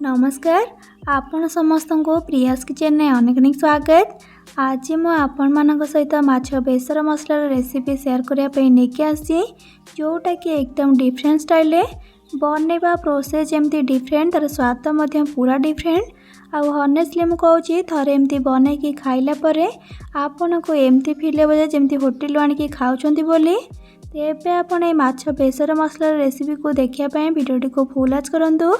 नमस्कार आपण समस्त को प्रियास किचन में अनेक अनेक स्वागत। आज मु आपण मान सहित माछ बेसर मसलार रेसिपी शेयर करने लेके आसी जोटा कि एकदम डिफरेंट स्टाइल बनवा प्रोसेस जमती डिफरेंट तार स्वाद पूरा डिफरेंट आउ हनेस्टली मु कहूँ थरे एमती बनई कि खाइला परे आपन को एमती फील हे जमती होटेल आनिकी खाऊछंती बोली। तेबे आपण ये माछ बेसर मसलार रेसिपी को देखापी भिडियोटी को फुल वॉच करंतु।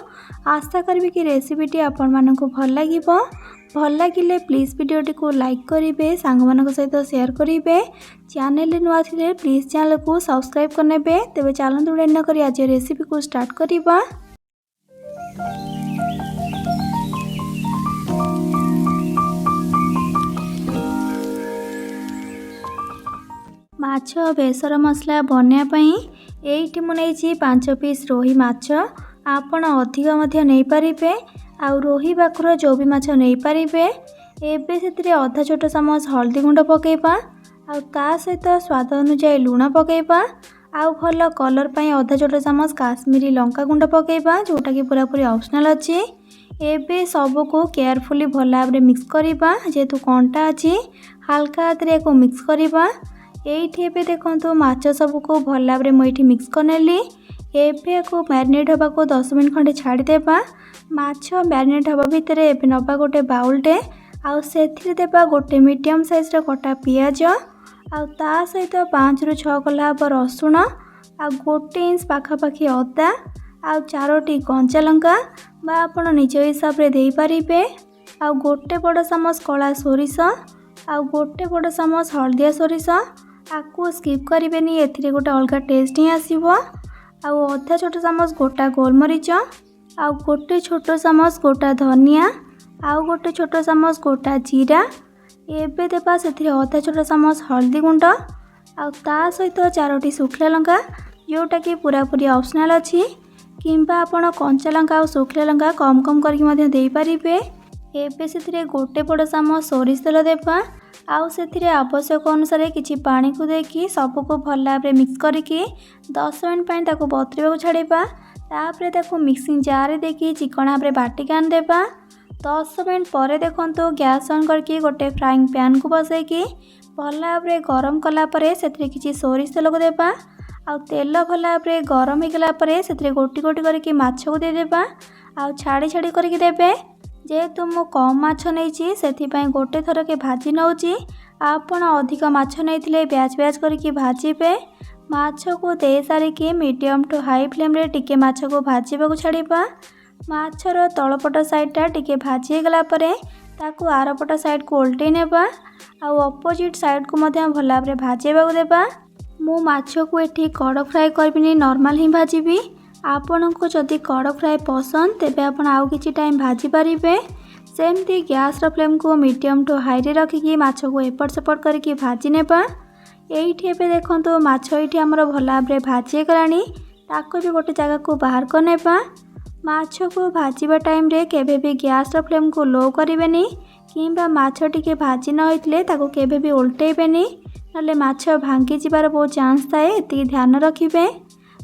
आशा करी कि रेसिपीटी आपण मानक भल लगे प्लीज भिडियोटी को लाइक करेंगे, सांग मान सहित शेयर करेंगे, चैनल नुआ थे प्लीज चैनल को सब्सक्राइब करने। तेरे चलते डेरी न करी आज रेसिपी को स्टार्ट करवा। माछ बेसर मसला बनवाई ये मुझे 5 पीस रोही माछ आपण अधिक नहीं पारे आउ रोही पाखर जो भी माछ नहीं पारे। एबे से अधा छोट चामच हल्दी गुंड पकेबा आउ ता सहित स्वाद अनुसार लुण पकेबा आउ भल कलर पाई अधा छोट चामच काश्मीरी लंका गुंड पकेबा जोटा कि पूरा पूरी ऑप्शनल अच्छी। एबे सबको केयरफुली भल भाव मिक्स करवा जेहेतु कंटा अच्छी हाल्का हाथ को मिक्स करवा। ये देखो माछ सबको भल भाव मुझे मिक्स करनेली। एबे को मैरिनेट होगा को 10 मिनट खंडे छाड़देबा। माछ मैरिनेट हवा भितर एबे नबा गोटे बाउलटे आउ सेथिरे देबा गोटे मीडियम साइज कटा पियाज आउ ता सहित 5 ରୁ 6 कला रसुण आ गोटे इंच पाखापाखी अदा आउ 4टी कंचा लंका बा आपण निज हिसाब रे देई परिबे आउ गोटे बड़ चामच कला सोरिष आउ गोटे बड़ चामच हल्दिया सोरिष आपको स्किप करेंगे एथिरे गोटे अलग टेस्ट ही आसीबो। आउ अधा छोट चामच गोटा गोलमरीच आउ गोटे छोट चामच गोटा धनिया आउ गोटे छोट चामच गोटा जीरा। एबे देबा से अधा छोट चामच हल्दी गुंड आउ ता सहित 4टी सुखला लंका जोटा कि पूरा पूरी ऑप्शनल अच्छी किंबा आपण कंचा लंका आउ सुखला लंका कम कम करके मध्य देई परिबे। एबे से गोटे बड़ चामच सोरिष तेल देबा आउ से आवश्यक अनुसार किसी पानी को देकी सबको भल भाव मिक्स करके 10 मिनट पर ताको बतुरवा छाड़वा। तापर ताको मिक्सिंग जार देकी चिकन भाव बाटिक आनदेबा। 10 मिनट पर देखो गैस ऑन करके गोटे फ्राइंग पैन को बसैकी भल भाव गरम कलापर से किसी सोरिष तेल को देबा आउ तेल भल भाव गरम होगला से गोटी गोटी करके माछ को देदेबा आउ छाड़ी छाड़ी करके देबे। जेहेतु मु कम माछ नहीं से गोटे थर के भाजी नौची आपण अधिक माछ नहीं ब्याच ब्याच करके भाजीबे। माछ को दे सारिकी मीडियम टू हाई फ्लेम रे टिके माछ को भाजीबा को छाड़वा। माछर तलपट साइडटा टिके भाजी गला परे ताकू आरपट साइड को उल्टे नेबा आउ अपोजिट साइड को मध्य भल भाव भाजीबा को देबा। मु माछ को एठी कड़क फ्राए करबिनी नॉर्मल ही भाजीबी। आपण को जदि कड़क फ्राए पसंद तेबे आपण आउ किछि टाइम भाजी पारिबे। सेमती गैस फ्लेम को मीडियम टू हाई रे रखिकी माछ को एपट सेपट करके भाजी नेबा। एइठी एबे देखंतो माछ एइठी हमर भल भाव भाजी गलानी ताको भी गोटे जगह को बाहर कर नेबा। माछ को भाजीबा टाइम रे केबे भी गैस फ्लेम को लो करिवेनी किंबा माछ टिके भाजी न होइतले ताको केबे भी उल्टेबेनी नले माछ भांगी जिबार बहुत चांस थाए एति ध्यान रखिबे।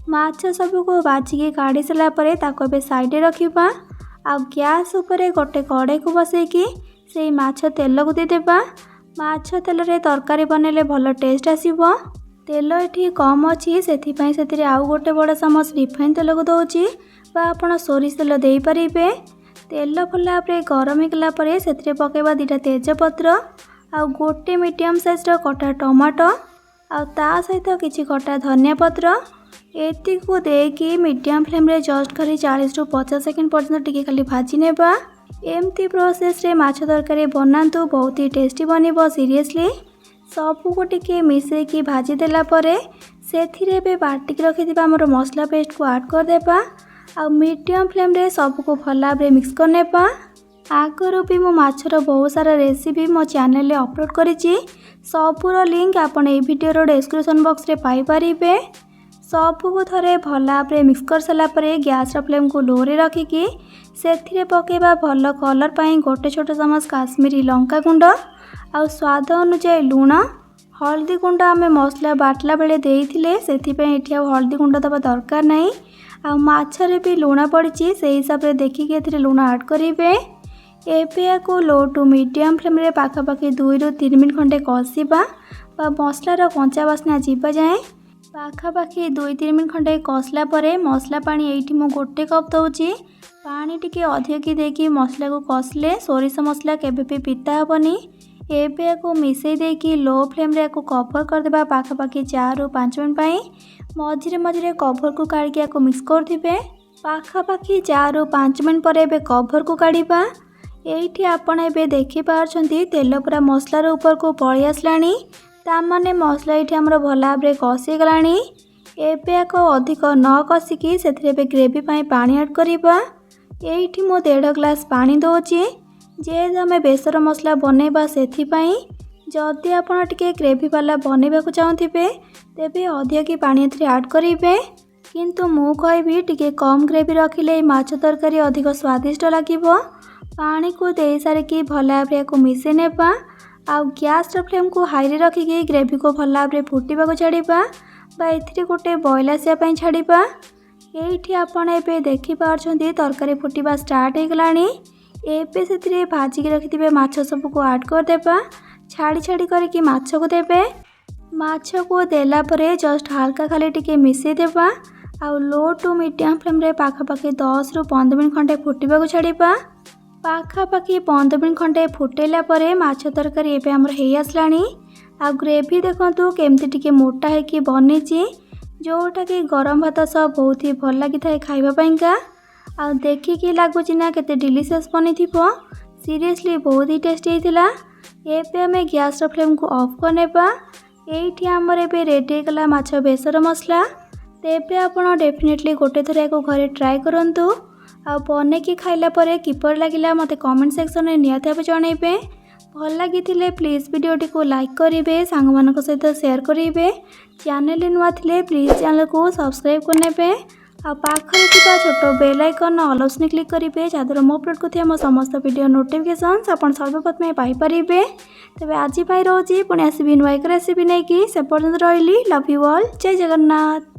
माछ सबको बाजिकी काढ़ी सारा पर साइड रखा आउ गैस उपरे गोटे कड़े को बसैकी से माछ तेल को देदेबा। माछ तेल रे तरकारी बनैले भल टेस्ट आसीबो। तेल एठी कम अच्छी से आउ गोटे बड़ चामच रिफाइन तेल को दौची बा आपण सोरिष तेल दे पारिबे। तेल भल भाव गरम होगला से पकेबा 2टा तेजपत्र आउ गोटे मीडियम साइज कटा टमाटो आउ ता सहित किछि कटा धनिया पत्र एति को देकी मीडियम फ्लेम रे जस्ट खाली 40 ରୁ 50 सेकंड पर्यंत टिके खाली भाजी नेबा। एमती प्रोसेस रे माछ तरकारी बनातु बहुत ही टेस्टी बनिबो। सीरियसली सबको को टिके मिसेकी भाजी देला परे सेथिरे बे बाटिक रखिदिबा हमर मसला पेस्ट को ऐड कर देबा आ मीडियम फ्लेम रे सबको भल भाव मिक्स कर नेबा। आगरो भी मो माछर बहुत सारा रेसिपी मो चैनल रे अपलोड करिछि सबुर लिंक आपण ए वीडियो रो डिस्क्रिप्शन बॉक्स रे पाई परिबे। सबको थरे भल भाव मिक्स कर सारा गैस फ्लेम को लो रे रखिकी से पकेबा भल कलर पाई गोटे छोट चामच काश्मीरी लंका गुंड आउ स्वाद अनुसार लुण हल्दी गुंड आम मसला बाटला बेले देइथिले सेथिपई एठी हल्दी गुंड दबा दरकार नहीं आ माछरे भी लुण पड़ी से हिसाब से देखिए ए लुण ऐड करेंगे। एबे या लो टू मीडियम फ्लेम रे पाखापाखि 2 ରୁ 3 मिनट खंडे कषा मसलार कंचा बास्ना जीवा जाए पाखापाखि 2-3 मिनट खंडे कषला मसला पानी ये मु 1 कप दूची पानी टिके अधिक की देकी मसला को कषले सोरिष मसला केबे भी पिता हेबनी। एबे या मिसई देकी लो फ्लेम रे कभर करदेबा पाखापाखि 4 ରୁ 5 मिनट पाई मझिरे मझिरे कभर को काढ़ी मिक्स करथिबे। पाखापाखि 4 ରୁ 5 मिनट पर एबे कभर को काढ़ीबा। एठी आपण एबे देखि पारछंती तेल पूरा मसलार ऊपर को पळी आसलानी तामाने मसला ये आमर भल भाव में कषि गलानी। एबे अधिक न कषिकी से ग्रेवी पाई पानी ऐड करवा। ये मु 1.5 ग्लास पानी दूची जेहेतु आम बेसर मसला बनैबा से जदि आपड़ टे ग्रेवी वाला बनैबा चाहूथे तेबे अधिक की पानी ऐड करेंगे किंतु मु कहबी टिके कम ग्रेवी रखिले माछ तरकारी अधिक स्वादिष्ट लगे। पानी को दे सारिकी भल भाव में मिसई नेबा आ गैस फ्लेम को हाई रखिकी ग्रेवी को भल भाव में फुटवा छाड़ा ए गोटे बॉयल आसापी छाड़ा। ये आपड़ ए देखिपे तरकारी फुटवा स्टार्ट हो गलानी। एबे से भाजिक रखिथे माछ सबको ऐड करदेबा छाड़ी छाड़ी करके माछ को देबे। माछ को देला परे जस्ट हल्का खाली टिके मिसई देबा आ लो टू मीडियम फ्लेम रे पाखापाखि 10 ରୁ 15 मिनट खंडे फुटवा छाड़ा। पाखापाखि 15 मिनट खंडे फुटेला परे माछ तरकारी एबे हमर हेई आसलानी। आ ग्रेवी देखंतु केमती टिके मोटा है कि बनी जोटा कि गरम भात सह बहुत ही भल लगी था खाइबा पाइंका। आ देखिकी लगुच ना केते डिलीशियस बनी थिबो सीरियसली बहुत ही टेस्टी होइतिला। एबे हमें गैस फ्लेम को ऑफ करनेबा। एठी हमर एबे रेडी गला माछ बेसर मसला। तेबे आपण डेफिनेटली गोटे थर को घरे ट्राई करंतु आ बने की खाइला परे किपर लागिला मते कमेंट सेक्शन में निहाती भाबे जणाइबे। भल लगी प्लीज वीडियोटी को लाइक करेंगे सांग मानक सहित शेयर करेंगे। चैनल नुआ थिले प्लीज चैनल को सब्सक्राइब करने आ पाखरे थिबा छोटो bell icon all option click करेंगे जहाँद्वारा मो अपलोड करथिबा मो समस्त वीडियो नोटिफिकेशंस आपण सर्वप्रथमे पाई परिबे। तबे आज पाई रहउची पुणी आसीबी नुआ एक रेसिपी नै कि से पर्यंत रहिली। Love you all. जय जगन्नाथ।